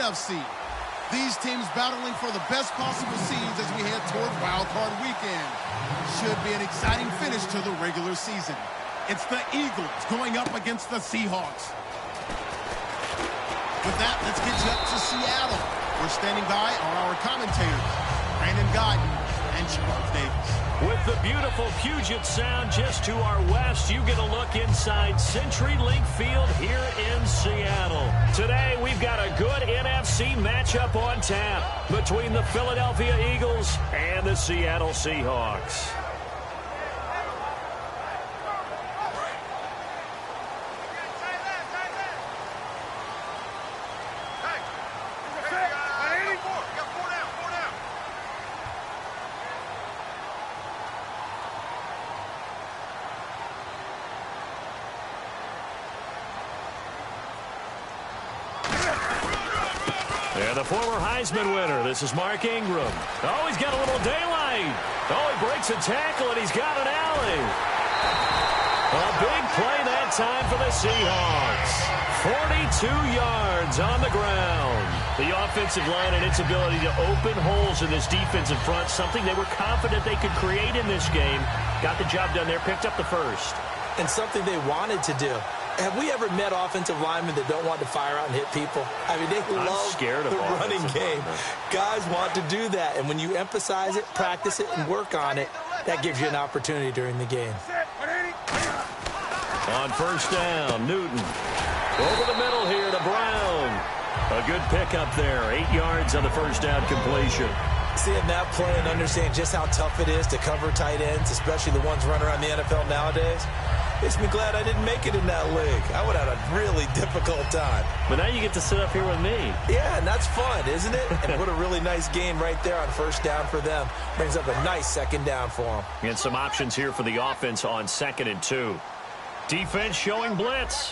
NFC. These teams battling for the best possible seeds as we head toward Wild Card Weekend. Should be an exciting finish to the regular season. It's the Eagles going up against the Seahawks. With that, let's get you up to Seattle. We're standing by are our commentators, Brandon Guyton and Charles Davis. With the beautiful Puget Sound just to our west, you get a look inside CenturyLink Field here in Seattle. Today, we've got a good NFC matchup on tap between the Philadelphia Eagles and the Seattle Seahawks. And the former Heisman winner, this is Mark Ingram. Oh, he's got a little daylight. Oh, he breaks a tackle, and he's got an alley. A big play that time for the Seahawks. 42 yards on the ground. The offensive line and its ability to open holes in this defensive front, something they were confident they could create in this game. Got the job done there, picked up the first. And something they wanted to do. Have we ever met offensive linemen that don't want to fire out and hit people? I mean, they love the running game. Guys want to do that, and when you emphasize it, practice it, and work on it, that gives you an opportunity during the game. On first down, Newton. Over the middle here to Brown. A good pickup there. 8 yards on the first down completion. Seeing that play and understand just how tough it is to cover tight ends, especially the ones running around the NFL nowadays, makes me glad I didn't make it in that league. I would have had a really difficult time. But now you get to sit up here with me. Yeah, and that's fun, isn't it? And what a really nice game right there on first down for them. Brings up a nice second down for them. And some options here for the offense on 2nd and 2. Defense showing blitz.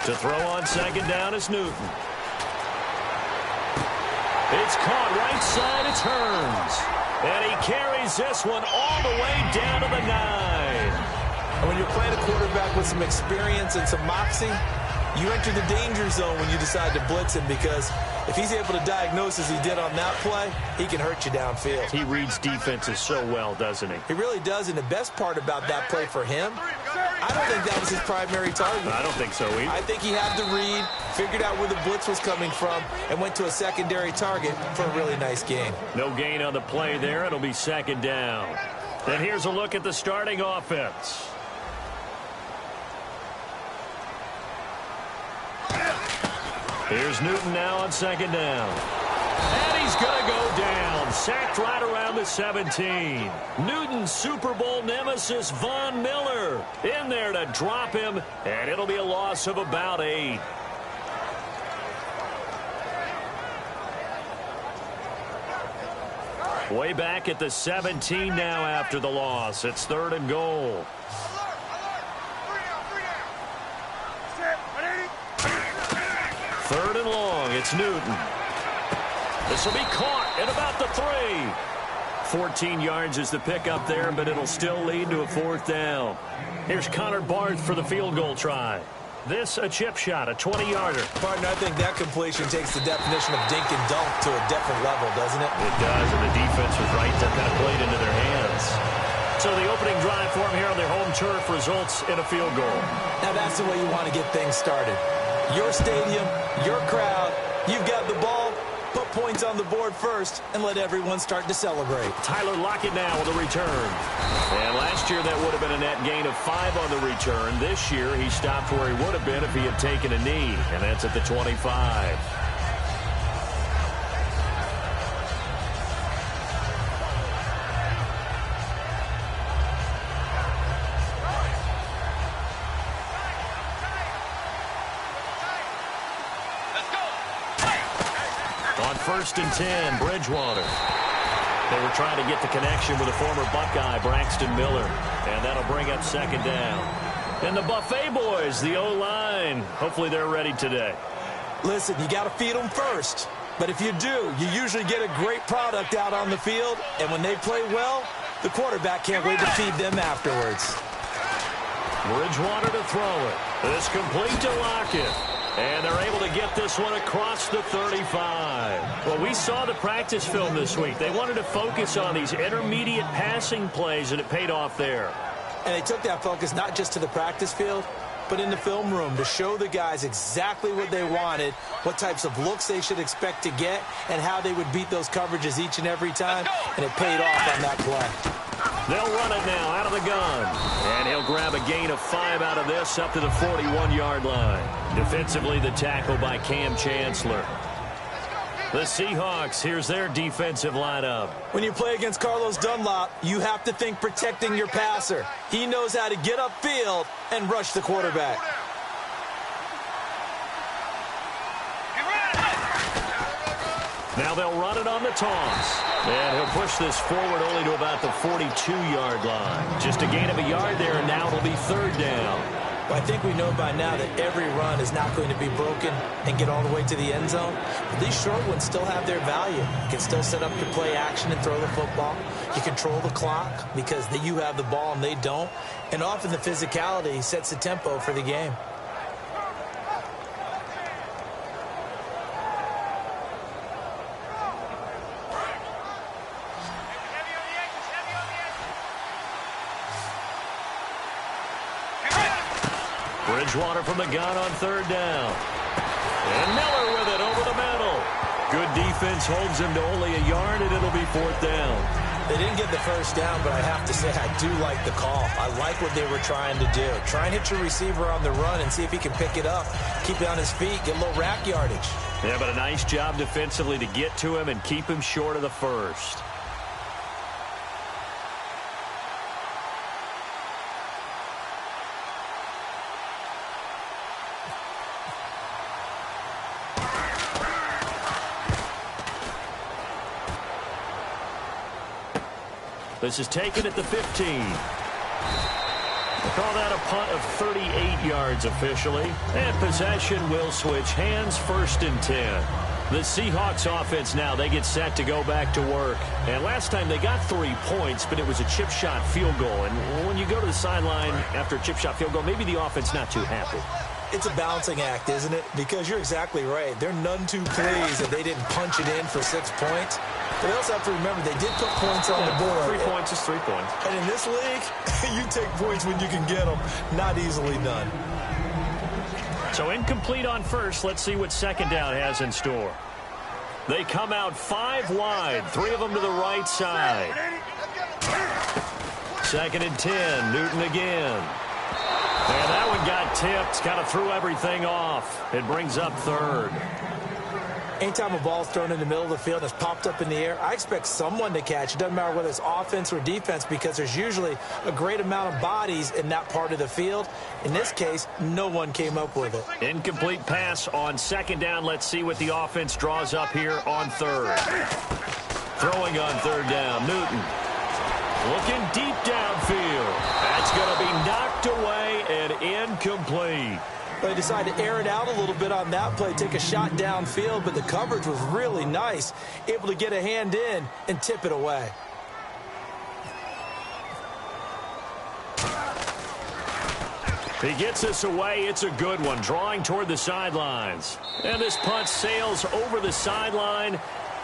To throw on 2nd down is Newton. It's caught right side. It turns. And he carries this one all the way down to the 9. And when you're playing a quarterback with some experience and some moxie, you enter the danger zone when you decide to blitz him, because if he's able to diagnose as he did on that play, he can hurt you downfield. He reads defenses so well, doesn't he? He really does, and the best part about that play for him, I don't think that was his primary target. I don't think so either. I think he had the read, figured out where the blitz was coming from, and went to a secondary target for a really nice gain. No gain on the play there. It'll be 2nd down. Then here's a look at the starting offense. Here's Newton now on 2nd down. And he's going to go down. Sacked right around the 17. Newton's Super Bowl nemesis, Von Miller, in there to drop him, and it'll be a loss of about 8. Way back at the 17 now after the loss. It's 3rd and goal. Third and long, it's Newton. This will be caught at about the 3. 14 yards is the pickup there, but it'll still lead to a 4th down. Here's Connor Barth for the field goal try. This a chip shot, a 20-yarder. Partner, I think that completion takes the definition of dink and dunk to a different level, doesn't it? It does, and the defense was right to kind of play it into their hands. So the opening drive for them here on their home turf results in a field goal. Now that's the way you want to get things started. Your stadium, your crowd, you've got the ball, put points on the board first, and let everyone start to celebrate. Tyler Lockett now with a return. And last year that would have been a net gain of 5 on the return. This year he stopped where he would have been if he had taken a knee, and that's at the 25. On 1st and 10, Bridgewater. They were trying to get the connection with a former Buckeye, Braxton Miller. And that'll bring up 2nd down. And the Buffet boys, the O-line, hopefully they're ready today. Listen, you got to feed them first. But if you do, you usually get a great product out on the field. And when they play well, the quarterback can't wait to feed them afterwards. Bridgewater to throw it. This complete to Lockett. And they're able to get this one across the 35. Well, we saw the practice film this week. They wanted to focus on these intermediate passing plays, and it paid off there. And they took that focus not just to the practice field, but in the film room to show the guys exactly what they wanted, what types of looks they should expect to get, and how they would beat those coverages each and every time. And it paid off on that play. They'll run it now out of the gun. And he'll grab a gain of 5 out of this up to the 41-yard line. Defensively, the tackle by Cam Chancellor. The Seahawks, here's their defensive lineup. When you play against Carlos Dunlop, you have to think protecting your passer. He knows how to get upfield and rush the quarterback. Now they'll run it on the toss. And he'll push this forward only to about the 42-yard line. Just a gain of a yard there, and now it'll be 3rd down. Well, I think we know by now that every run is not going to be broken and get all the way to the end zone. But these short ones still have their value. You can still set up your play action and throw the football. You control the clock because you have the ball and they don't. And often the physicality sets the tempo for the game. Bridgewater from the gun on 3rd down. And Miller with it over the middle. Good defense holds him to only a yard, and it'll be 4th down. They didn't get the first down, but I have to say I do like the call. I like what they were trying to do. Try and hit your receiver on the run and see if he can pick it up. Keep it on his feet, get a little rack yardage. Yeah, but a nice job defensively to get to him and keep him short of the first. This is taken at the 15. We'll call that a punt of 38 yards officially. And possession will switch hands, 1st and 10. The Seahawks offense now, they get set to go back to work. And last time they got 3 points, but it was a chip shot field goal. And when you go to the sideline after a chip shot field goal, maybe the offense not too happy. It's a balancing act, isn't it? Because you're exactly right. They're none too pleased that they didn't punch it in for 6 points. But they also have to remember they did put points on the board. 3 points is 3 points. And in this league, you take points when you can get them. Not easily done. So incomplete on first. Let's see what 2nd down has in store. They come out 5 wide. 3 of them to the right side. 2nd and 10. Newton again. And that one got tipped. Kind of threw everything off. It brings up 3rd. Anytime a ball's thrown in the middle of the field and it's popped up in the air, I expect someone to catch. It doesn't matter whether it's offense or defense because there's usually a great amount of bodies in that part of the field. In this case, no one came up with it. Incomplete pass on 2nd down. Let's see what the offense draws up here on 3rd. Throwing on 3rd down, Newton. Looking deep downfield. That's going to be knocked away and incomplete. They decided to air it out a little bit on that play, take a shot downfield, but the coverage was really nice, able to get a hand in and tip it away. He gets this away. It's a good one, drawing toward the sidelines. And this punt sails over the sideline.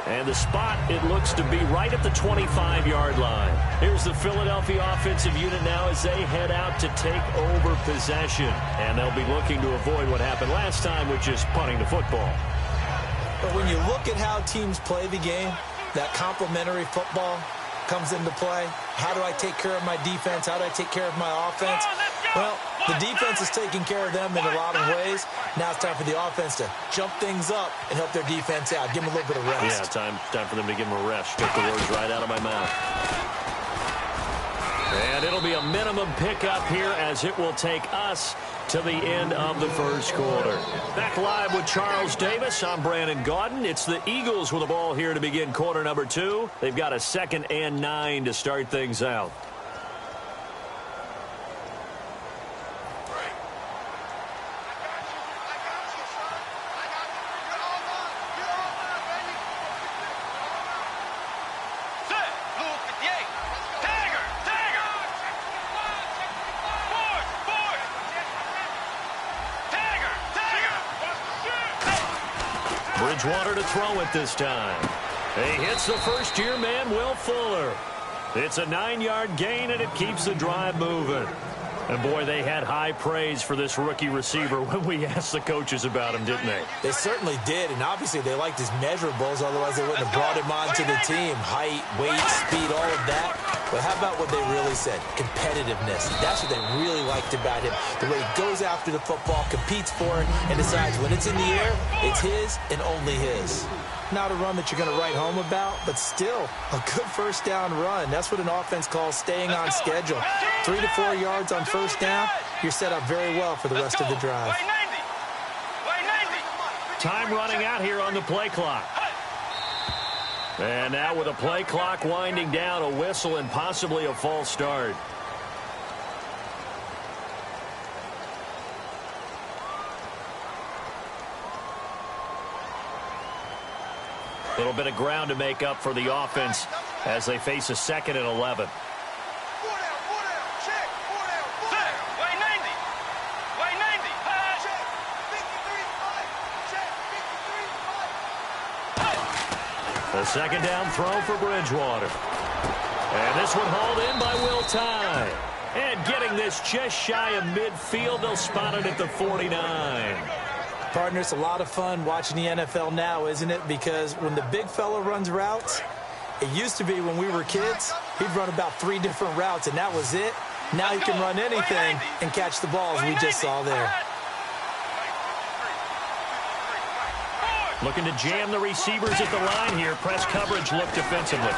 And the spot, it looks to be right at the 25-yard line. Here's the Philadelphia offensive unit now as they head out to take over possession. And they'll be looking to avoid what happened last time, which is punting the football. But when you look at how teams play the game, that complementary football comes into play. How do I take care of my defense? How do I take care of my offense? Well, the defense is taking care of them in a lot of ways. Now it's time for the offense to jump things up and help their defense out. Give them a little bit of rest. Yeah, time for them to give them a rest. Took the words right out of my mouth. And it'll be a minimum pickup here as it will take us to the end of the first quarter. Back live with Charles Davis. I'm Brandon Gaudin. It's the Eagles with the ball here to begin quarter number 2. They've got a 2nd and 9 to start things out. Bridgewater to throw it this time. He hits the first-year man, Will Fuller. It's a 9-yard gain, and it keeps the drive moving. And, boy, they had high praise for this rookie receiver when we asked the coaches about him, didn't they? They certainly did, and obviously they liked his measurables, otherwise they wouldn't have brought him onto the team. Height, weight, speed, all of that. But how about what they really said? Competitiveness. That's what they really liked about him. The way he goes after the football, competes for it, and decides when it's in the air, it's his and only his. Not a run that you're going to write home about, but still a good first down run. That's what an offense calls staying on schedule. 3 to 4 yards on first down, you're set up very well for the rest of the drive. Time running out here on the play clock. And now with a play clock winding down, a whistle and possibly a false start. A little bit of ground to make up for the offense as they face a 2nd and 11. A second down throw for Bridgewater. And this one hauled in by Will Tye. And getting this just shy of midfield, they'll spot it at the 49. Partner, it's a lot of fun watching the NFL now, isn't it? Because when the big fella runs routes, it used to be when we were kids, he'd run about 3 different routes, and that was it. Now he can run anything and catch the balls we just saw there. Looking to jam the receivers at the line here. Press coverage look defensively.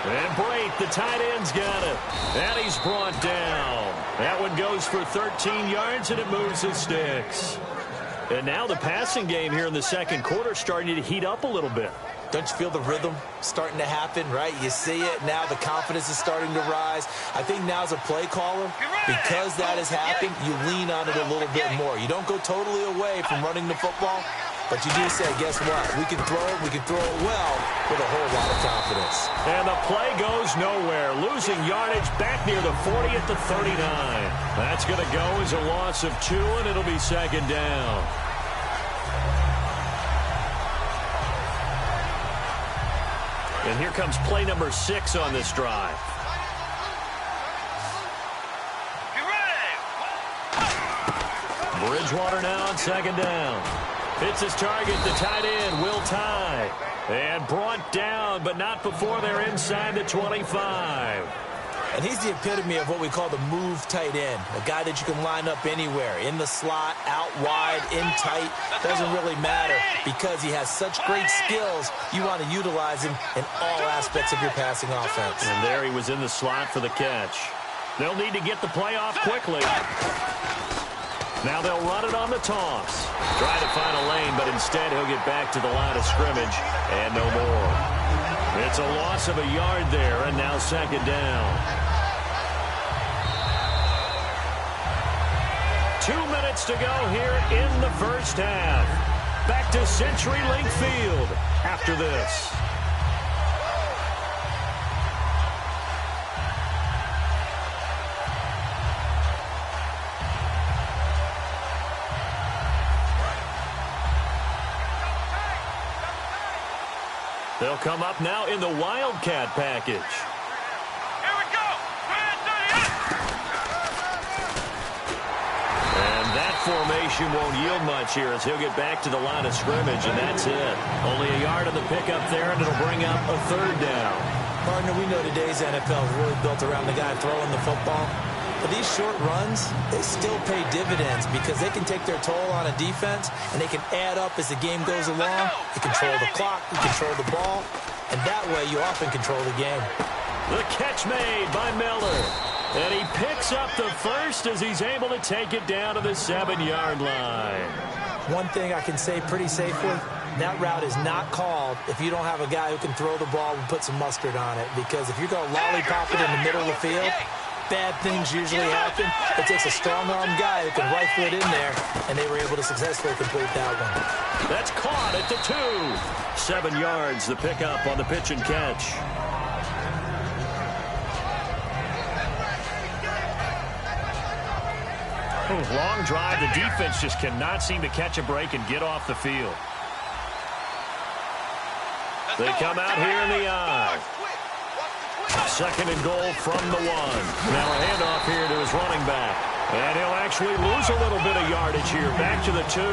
And Brait, the tight end's got it. And he's brought down. That one goes for 13 yards, and it moves the sticks. And now the passing game here in the second quarter starting to heat up a little bit. Don't you feel the rhythm starting to happen, right? You see it now. The confidence is starting to rise. I think now as a play caller, because that has happened, you lean on it a little bit more. You don't go totally away from running the football, but you do say, guess what? We can throw it well with a whole lot of confidence. And the play goes nowhere. Losing yardage back near the 40 at the 39. That's going to go as a loss of 2, and it'll be second down. And here comes play number 6 on this drive. Bridgewater now on second down. It's his target, the tight end, Will Tye. And brought down, but not before they're inside the 25. And he's the epitome of what we call the move tight end, a guy that you can line up anywhere, in the slot, out wide, in tight. Doesn't really matter because he has such great skills. You want to utilize him in all aspects of your passing offense. And there he was in the slot for the catch. They'll need to get the play off quickly. Now they'll run it on the toss. Try to find a lane, but instead he'll get back to the line of scrimmage and no more. It's a loss of a yard there, and now second down. 2 minutes to go here in the first half. Back to CenturyLink Field after this. They'll come up now in the Wildcat package. Here we go. And that formation won't yield much here as he'll get back to the line of scrimmage, and that's it. Only a yard on the pickup there, and it'll bring up a third down. Partner, we know today's NFL is really built around the guy throwing the football. But these short runs, they still pay dividends because they can take their toll on a defense, and they can add up as the game goes along. You control the clock, you control the ball, and that way you often control the game. The catch made by Miller. And he picks up the first as he's able to take it down to the 7-yard line. One thing I can say pretty safely, that route is not called if you don't have a guy who can throw the ball and put some mustard on it. Because if you're going to lollipop it in the middle of the field, bad things usually happen. It takes a strong-arm guy who can rifle it in there, and they were able to successfully complete that one. That's caught at the 2. 7 yards, the pickup on the pitch and catch. Long drive. The defense just cannot seem to catch a break and get off the field. They come out here in the I. Second and goal from the 1. Now a handoff here to his running back. And he'll actually lose a little bit of yardage here. Back to the 2.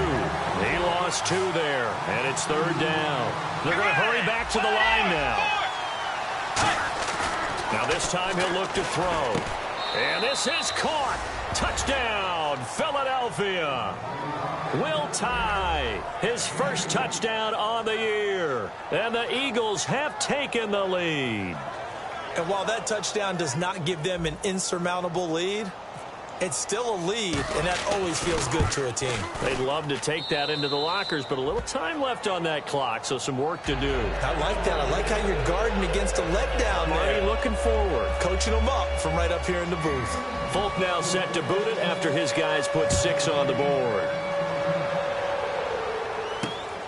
He lost 2 there. And it's third down. They're going to hurry back to the line now. Now this time he'll look to throw. And this is caught. Touchdown, Philadelphia. Will Tye, his first touchdown on the year. And the Eagles have taken the lead. And while that touchdown does not give them an insurmountable lead, it's still a lead, and that always feels good to a team. They'd love to take that into the lockers, but a little time left on that clock, so some work to do. I like that. I like how you're guarding against a letdown there. Already looking forward. Coaching them up from right up here in the booth. Folk now set to boot it after his guys put 6 on the board.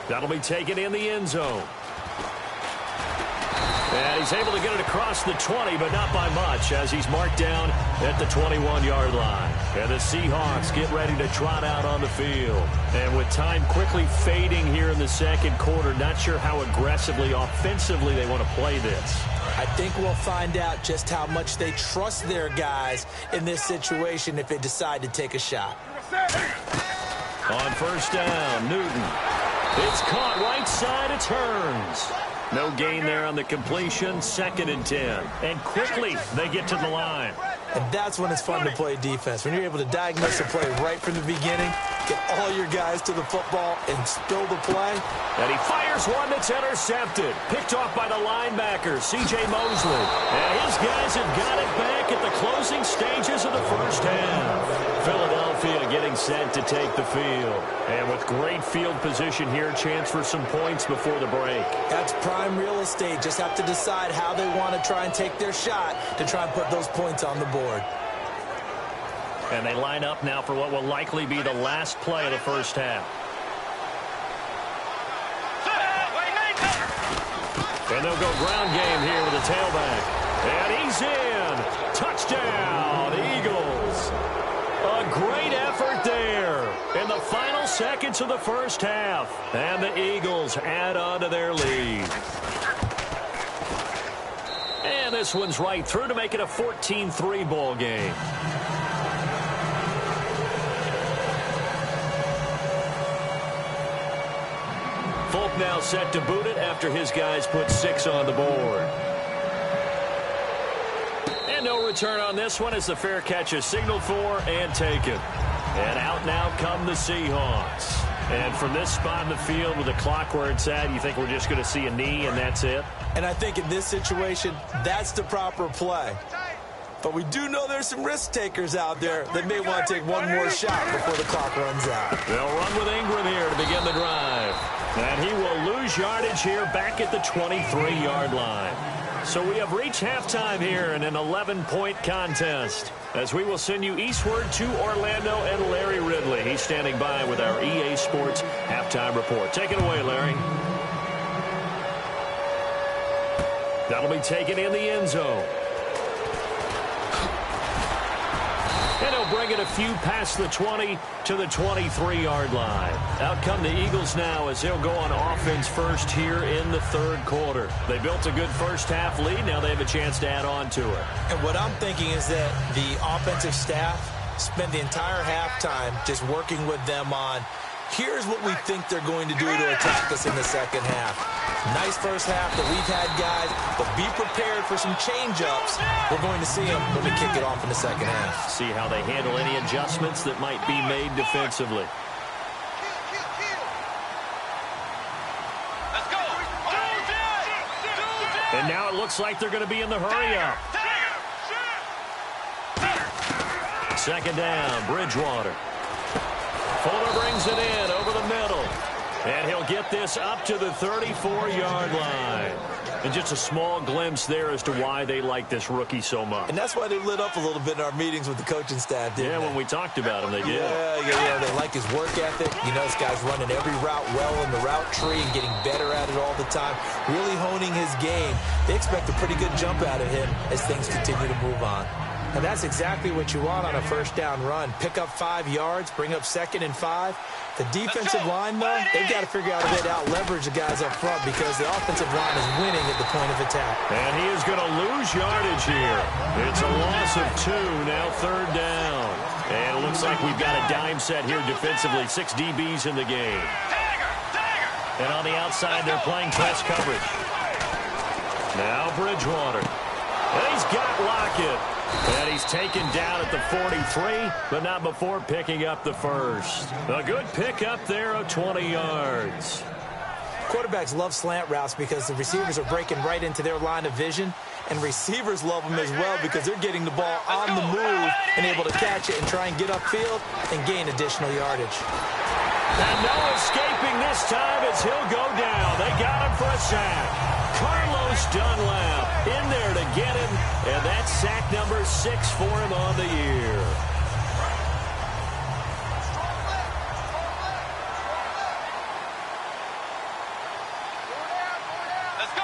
That'll be taken in the end zone. And he's able to get it across the 20, but not by much, as he's marked down at the 21-yard line. And the Seahawks get ready to trot out on the field. And with time quickly fading here in the second quarter, not sure how aggressively, offensively they want to play this. I think we'll find out just how much they trust their guys in this situation if they decide to take a shot. On first down, Newton. It's caught right side, it turns. No gain there on the completion, 2nd and 10. And quickly, they get to the line. And that's when it's fun to play defense. When you're able to diagnose a play right from the beginning, get all your guys to the football and spill the play. And he fires one that's intercepted. Picked off by the linebacker, C.J. Mosley. And his guys have got it back at the closing stages of the first half. Philadelphia getting set to take the field. And with great field position here, chance for some points before the break. That's prime real estate. Just have to decide how they want to try and take their shot to try and put those points on the board. And they line up now for what will likely be the last play of the first half. And they'll go ground game here with the tailback. And he's in. Touchdown, Eagles. A great effort there in the final seconds of the first half. And the Eagles add on to their lead. And this one's right through to make it a 14-3 ball game. Folk now set to boot it after his guys put 6 on the board. And no return on this one as the fair catch is signaled for and taken. And out now come the Seahawks. And from this spot in the field with the clock where it's at, you think we're just going to see a knee and that's it? And I think in this situation, that's the proper play. But we do know there's some risk takers out there that may want to take one more shot before the clock runs out. They'll run with Ingram here to begin the drive. And he will lose yardage here back at the 23-yard line. So we have reached halftime here in an 11-point contest. As we will send you eastward to Orlando and Larry Ridley. He's standing by with our EA Sports halftime report. Take it away, Larry. That'll be taken in the end zone. And he'll bring it a few past the 20 to the 23-yard line. Out come the Eagles now as they'll go on offense first here in the third quarter. They built a good first half lead. Now they have a chance to add on to it. And what I'm thinking is that the offensive staff spent the entire halftime just working with them on, here's what we think they're going to do to attack us in the second half. Nice first half that we've had, guys, but be prepared for some change-ups. We're going to see them when we kick it off in the second half. See how they handle any adjustments that might be made defensively. Let's go. And now it looks like they're going to be in the hurry-up. Second down, Bridgewater. Fuller brings it in over the middle. And he'll get this up to the 34-yard line. And just a small glimpse there as to why they like this rookie so much. And that's why they lit up a little bit in our meetings with the coaching staff, didn't they? When we talked about him, they did. Yeah, they like his work ethic. You know, this guy's running every route well in the route tree and getting better at it all the time, really honing his game. They expect a pretty good jump out of him as things continue to move on. And that's exactly what you want on a first down run. Pick up 5 yards, bring up 2nd and 5. The defensive line, though, they've got to figure out a way to out-leverage the guys up front because the offensive line is winning at the point of attack. And he is going to lose yardage here. It's a loss of 2, now 3rd down. And it looks like we've got a dime set here defensively. 6 DBs in the game. And on the outside, they're playing press coverage. Now Bridgewater. And he's got Lockett. And he's taken down at the 43, but not before picking up the first. A good pickup there of 20 yards. Quarterbacks love slant routes because the receivers are breaking right into their line of vision, and receivers love them as well because they're getting the ball on the move and able to catch it and try and get upfield and gain additional yardage. And no escaping this time as he'll go down. They got him for a sack. Carlos Dunlap in there to get him, and that's sack number 6 for him on the year. Let's go.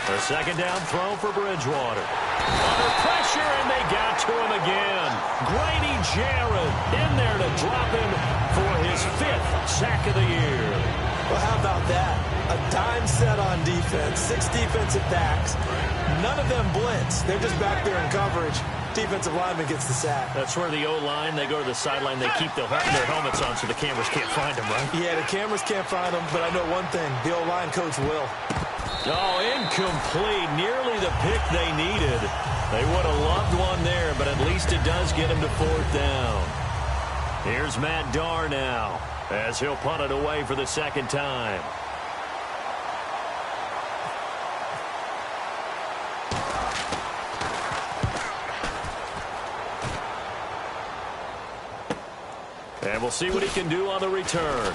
A second down throw for Bridgewater. Under pressure, and they got to him again. Grady Jarrett in there to drop him for his 5th sack of the year. Well, how about that? A dime set on defense, 6 defensive backs. None of them blitz. They're just back there in coverage. Defensive lineman gets the sack. That's where the O-line, they go to the sideline, they keep their helmets on so the cameras can't find them, right? Yeah, the cameras can't find them, but I know one thing. The O-line coach will. Oh, incomplete. Nearly the pick they needed. They would have loved one there, but at least it does get him to 4th down. Here's Matt Darr now as he'll punt it away for the 2nd time. And we'll see what he can do on the return.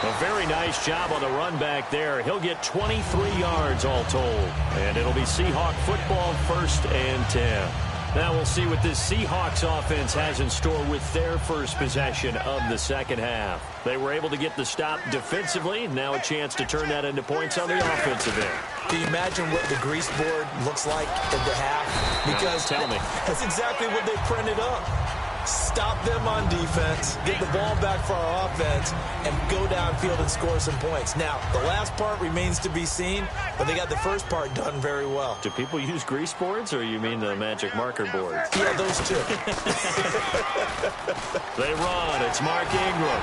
A very nice job on the run back there. He'll get 23 yards all told. And it'll be Seahawk football, 1st and 10. Now we'll see what this Seahawks offense has in store with their first possession of the second half. They were able to get the stop defensively. Now a chance to turn that into points on the offensive end. Can you imagine what the grease board looks like at the half? Because tell me. That's exactly what they printed up. Stop them on defense, get the ball back for our offense, and go downfield and score some points. Now, the last part remains to be seen, but they got the first part done very well. Do people use grease boards, or you mean the magic marker boards? Yeah, those two. They run. It's Mark Ingram.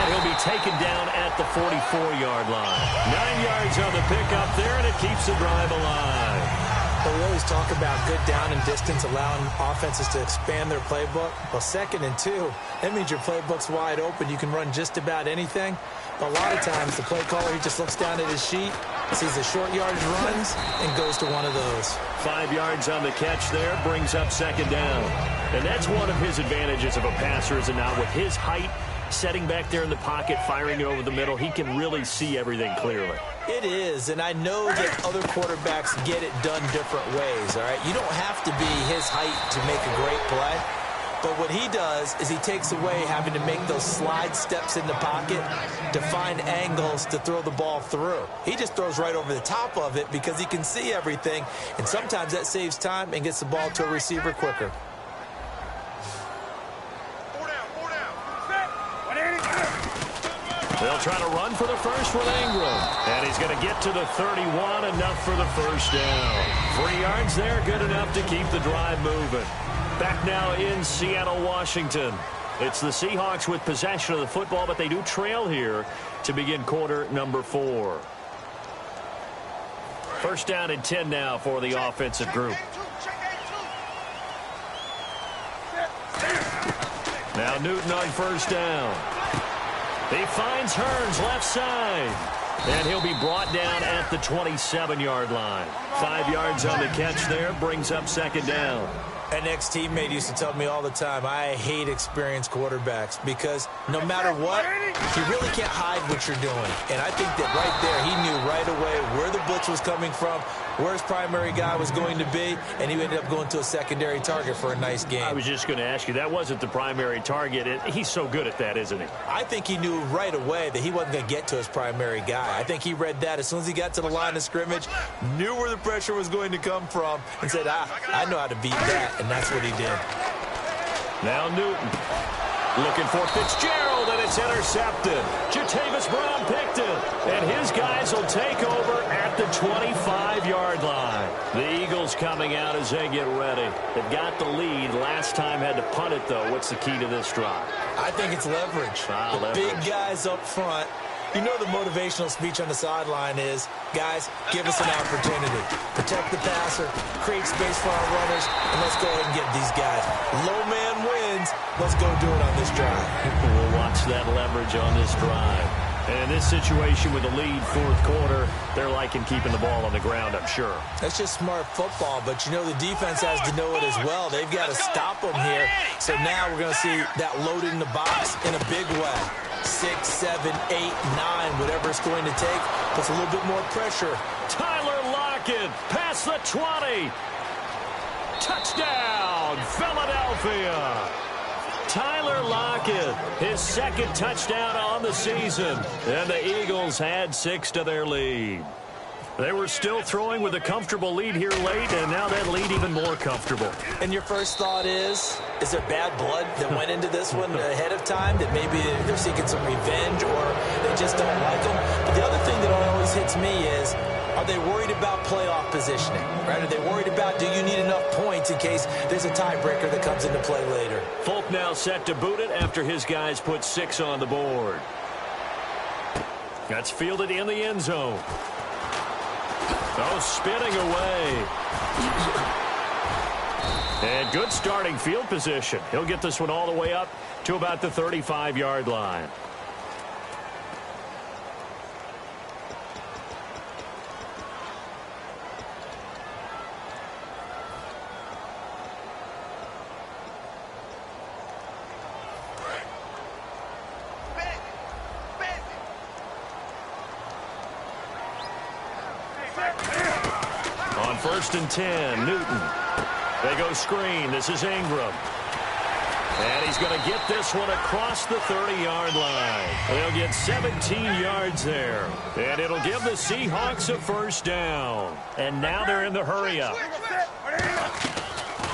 And he'll be taken down at the 44-yard line. 9 yards on the pickup there, and it keeps the drive alive. But we always talk about good down and distance, allowing offenses to expand their playbook. Well, 2nd and 2, that means your playbook's wide open. You can run just about anything. But a lot of times, the play caller, he just looks down at his sheet, sees the short yardage runs, and goes to one of those. 5 yards on the catch there, brings up 2nd down. And that's one of his advantages of a passer, is it not? With his height, setting back there in the pocket, firing it over the middle, he can really see everything clearly. It is, and I know that other quarterbacks get it done different ways, all right? You don't have to be his height to make a great play, but what he does is he takes away having to make those slide steps in the pocket to find angles to throw the ball through. He just throws right over the top of it because he can see everything, and sometimes that saves time and gets the ball to a receiver quicker. They'll try to run for the first with Ingram. And he's going to get to the 31, enough for the first down. 3 yards there, good enough to keep the drive moving. Back now in Seattle, Washington. It's the Seahawks with possession of the football, but they do trail here to begin quarter number 4. 1st down and 10 now for the offensive group. Now Newton on 1st down. He finds Hearns left side. And he'll be brought down at the 27-yard line. 5 yards on the catch there, brings up 2nd down. An ex-teammate used to tell me all the time, I hate experienced quarterbacks because no matter what, you really can't hide what you're doing. And I think that right there, he knew right away where the blitz was coming from, where his primary guy was going to be, and he ended up going to a secondary target for a nice game. I was just going to ask you, that wasn't the primary target. He's so good at that, isn't he? I think he knew right away that he wasn't going to get to his primary guy. I think he read that as soon as he got to the line of scrimmage, knew where the pressure was going to come from, and said, I know how to beat that. And that's what he did. Now Newton looking for Fitzgerald, and it's intercepted. Jatavis Brown picked it, and his guys will take over at the 25-yard line. The Eagles coming out as they get ready. They've got the lead. Last time had to punt it, though. What's the key to this drive? I think it's leverage. The big guys up front. You know the motivational speech on the sideline is, guys, give us an opportunity. Protect the passer, create space for our runners, and let's go ahead and get these guys. Low man wins. Let's go do it on this drive. We'll watch that leverage on this drive. And in this situation with the lead fourth quarter, they're liking keeping the ball on the ground, I'm sure. That's just smart football, but you know the defense has to know it as well. They've got to stop them here. So now we're going to see that loaded in the box in a big way. 6, 7, 8, 9, whatever it's going to take, puts a little bit more pressure. Tyler Lockett, past the 20. Touchdown, Philadelphia. Tyler Lockett, his second touchdown on the season. And the Eagles had 6 to their lead. They were still throwing with a comfortable lead here late, and now that lead even more comfortable. And your first thought is there bad blood that went into this one ahead of time, that maybe they're seeking some revenge or they just don't like them? But the other thing that always hits me is, are they worried about playoff positioning? Right? Are they worried about, do you need enough points in case there's a tiebreaker that comes into play later? Folk now set to boot it after his guys put 6 on the board. That's fielded in the end zone. Oh, spinning away. And good starting field position. He'll get this one all the way up to about the 35-yard line. On 1st and 10, Newton. They go screen. This is Ingram. And he's going to get this one across the 30-yard line. They'll get 17 yards there. And it'll give the Seahawks a first down. And now they're in the hurry-up.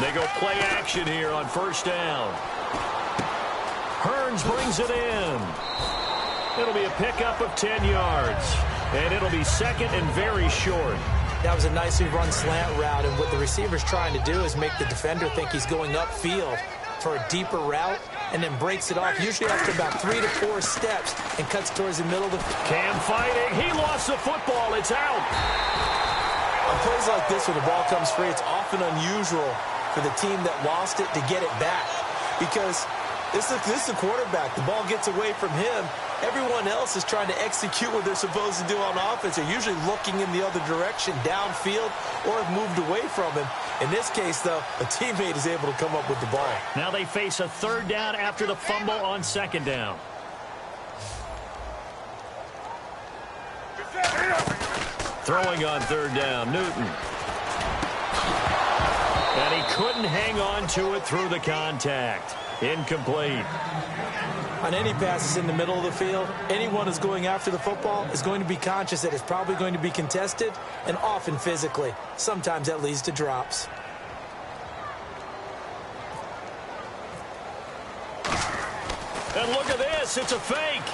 They go play action here on first down. Hearns brings it in. It'll be a pickup of 10 yards. And it'll be second and very short. That was a nicely run slant route, and what the receiver's trying to do is make the defender think he's going upfield for a deeper route, and then breaks it off, usually after about 3 to 4 steps, and cuts towards the middle of the... Cam fighting. He lost the football. It's out. On plays like this, when the ball comes free, it's often unusual for the team that lost it to get it back, because this is the quarterback. The ball gets away from him. Everyone else is trying to execute what they're supposed to do on offense. They're usually looking in the other direction, downfield, or have moved away from him. In this case, though, a teammate is able to come up with the ball. Now they face a third down after the fumble on second down. Throwing on third down, Newton. And he couldn't hang on to it through the contact. Incomplete. On any passes in the middle of the field, anyone who's going after the football is going to be conscious that it's probably going to be contested, and often physically. Sometimes that leads to drops. And look at this. It's a fake.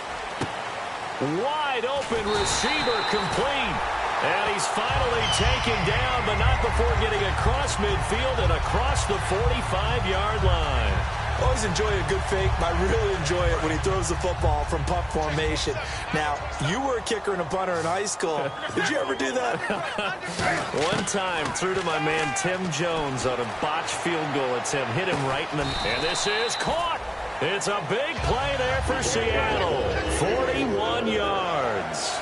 Wide open receiver complete. And he's finally taken down, but not before getting across midfield and across the 45-yard line. Always enjoy a good fake. I really enjoy it when he throws the football from punt formation. Now, you were a kicker and a punter in high school. Did you ever do that? One time, threw to my man Tim Jones on a botched field goal attempt. Hit him right in the... And this is caught. It's a big play there for Seattle. 41 yards.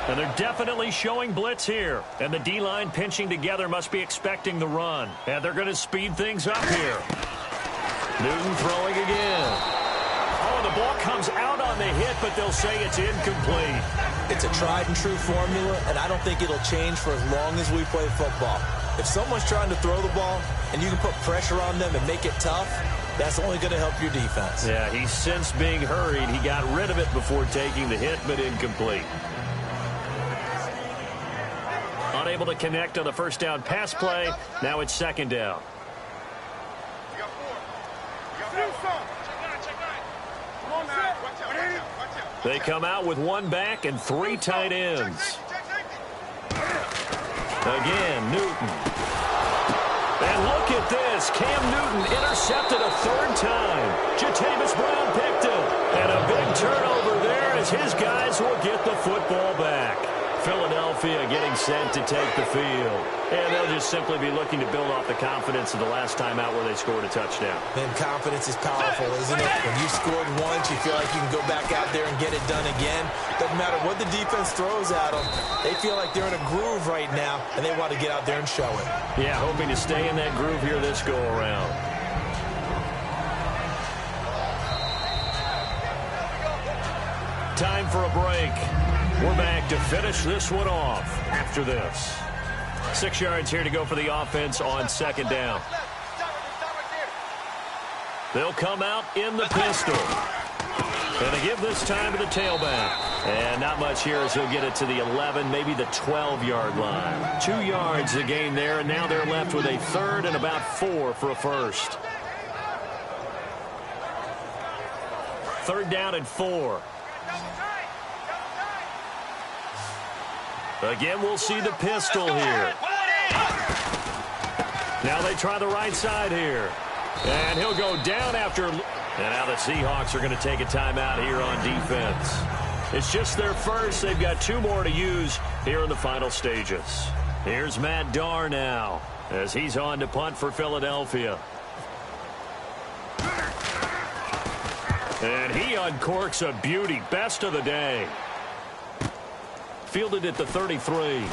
And they're definitely showing blitz here. And the D-line pinching together must be expecting the run. And they're going to speed things up here. Newton throwing again. Oh, the ball comes out on the hit, but they'll say it's incomplete. It's a tried-and-true formula, and I don't think it'll change for as long as we play football. If someone's trying to throw the ball and you can put pressure on them and make it tough, that's only going to help your defense. Yeah, he's since being hurried. He got rid of it before taking the hit, but incomplete. Unable to connect on the first down pass play. Now it's second down. They come out with one back and three tight ends. Again, Newton. And look at this. Cam Newton intercepted a third time. Jatavis Brown picked him. And a big turnover there as his guys will get the football back. Philadelphia getting set to take the field. And they'll just simply be looking to build off the confidence of the last time out where they scored a touchdown. Man, confidence is powerful, isn't it? When you scored once, you feel like you can go back out there and get it done again. Doesn't matter what the defense throws at them. They feel like they're in a groove right now, and they want to get out there and show it. Yeah, hoping to stay in that groove here this go-around. Time for a break. We're back to finish this one off after this. 6 yards here to go for the offense on second down. They'll come out in the pistol. And they give this time to the tailback. And not much here as he'll get it to the 11, maybe the 12-yard line. 2 yards a gain there, and now they're left with a third and about 4 for a first. Third down and 4. Again, we'll see the pistol here. Now they try the right side here. And he'll go down after. And now the Seahawks are going to take a timeout here on defense. It's just their first. They've got 2 more to use here in the final stages. Here's Matt Darr now as he's on to punt for Philadelphia. And he uncorks a beauty. Best of the day. Fielded at the 33.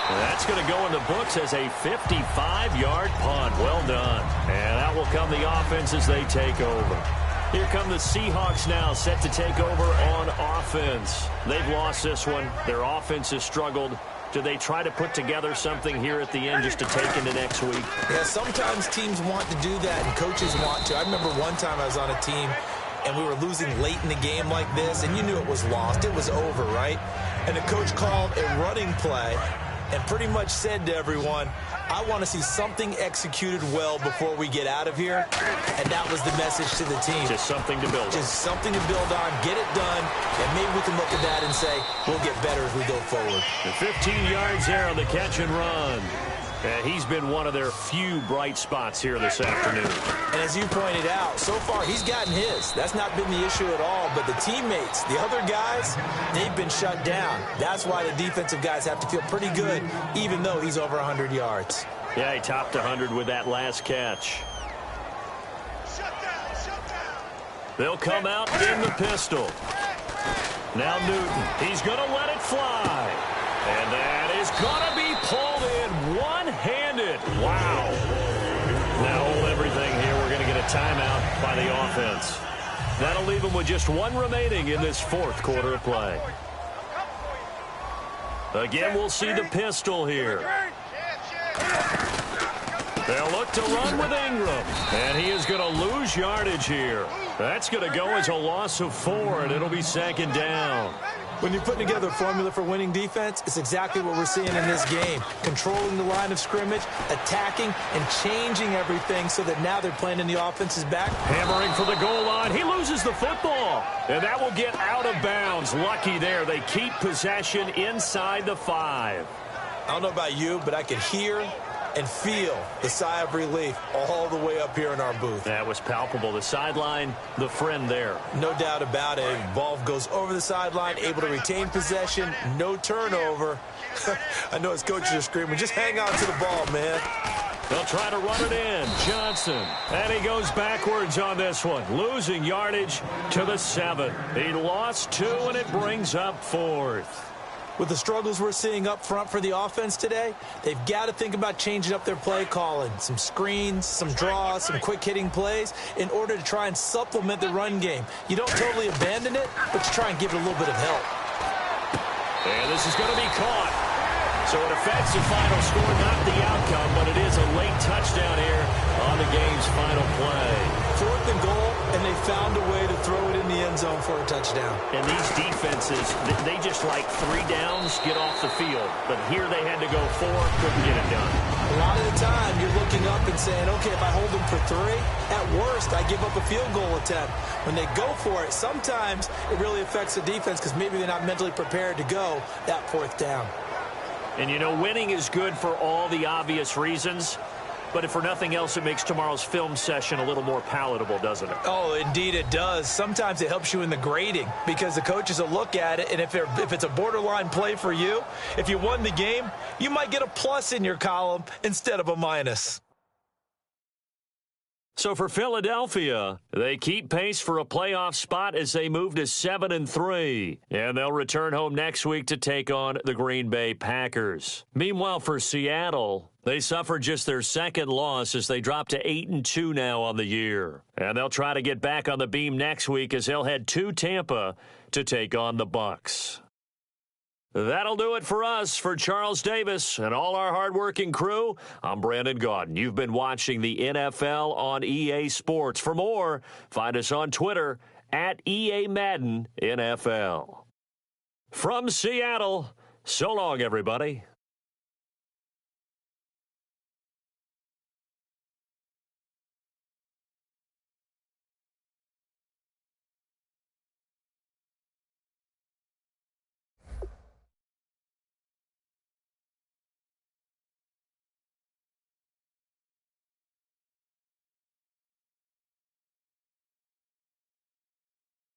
That's going to go in the books as a 55-yard punt. Well done. And that will come the offense as they take over. Here come the Seahawks now, set to take over on offense. They've lost this one. Their offense has struggled. Do they try to put together something here at the end just to take into next week? Yeah, sometimes teams want to do that and coaches want to. I remember one time I was on a team and we were losing late in the game like this, and you knew it was lost. It was over, right? And the coach called a running play and pretty much said to everyone, I want to see something executed well before we get out of here. And that was the message to the team. Just something to build on. Just something to build on, get it done, and maybe we can look at that and say, we'll get better as we go forward. The 15 yards there on the catch and run. And he's been one of their few bright spots here this afternoon. And as you pointed out, so far he's gotten his. That's not been the issue at all. But the teammates, the other guys, they've been shut down. That's why the defensive guys have to feel pretty good, even though he's over 100 yards. Yeah, he topped 100 with that last catch. They'll come out in the pistol. Now Newton. He's going to let it fly. And that is going to be pulled in one-handed. Wow. Now hold everything here. We're going to get a timeout by the offense. That'll leave them with just 1 remaining in this 4th quarter of play. Again, we'll see the pistol here. They'll look to run with Ingram. And he is going to lose yardage here. That's going to go as a loss of 4, and it'll be second down. When you're putting together a formula for winning defense, it's exactly what we're seeing in this game. Controlling the line of scrimmage, attacking, and changing everything so that now they're playing in the offense's back. Hammering for the goal line. He loses the football. And that will get out of bounds. Lucky there. They keep possession inside the 5. I don't know about you, but I could hear and feel the sigh of relief all the way up here in our booth. That was palpable. The sideline, the friend there. No doubt about it. Ball goes over the sideline, able to retain possession, no turnover. I know his coaches are screaming, just hang on to the ball, man. They'll try to run it in. Johnson. And he goes backwards on this one, losing yardage to the 7. He lost 2, and it brings up 4th. With the struggles we're seeing up front for the offense today, they've got to think about changing up their play calling. Some screens, some draws, some quick-hitting plays in order to try and supplement the run game. You don't totally abandon it, but you try and give it a little bit of help. And this is going to be caught. So it affects the final score, not the outcome, but it is a late touchdown here on the game's final play. 4th and goal, and they found a way to throw it in the end zone for a touchdown. And these defenses, they just like 3 downs, get off the field. But here they had to go 4, couldn't get it done. A lot of the time, you're looking up and saying, okay, if I hold them for 3, at worst, I give up a field goal attempt. When they go for it, sometimes it really affects the defense because maybe they're not mentally prepared to go that 4th down. And, you know, winning is good for all the obvious reasons. But if for nothing else, it makes tomorrow's film session a little more palatable, doesn't it? Oh, indeed it does. Sometimes it helps you in the grading because the coaches will look at it, and if it's a borderline play for you, if you won the game, you might get a plus in your column instead of a minus. So for Philadelphia, they keep pace for a playoff spot as they move to 7-3. And they'll return home next week to take on the Green Bay Packers. Meanwhile, for Seattle, they suffered just their 2nd loss as they drop to 8-2 now on the year. And they'll try to get back on the beam next week as they'll head to Tampa to take on the Bucs. That'll do it for us. For Charles Davis and all our hardworking crew, I'm Brandon Gaudin. You've been watching the NFL on EA Sports. For more, find us on Twitter at EA Madden NFL. From Seattle, so long, everybody.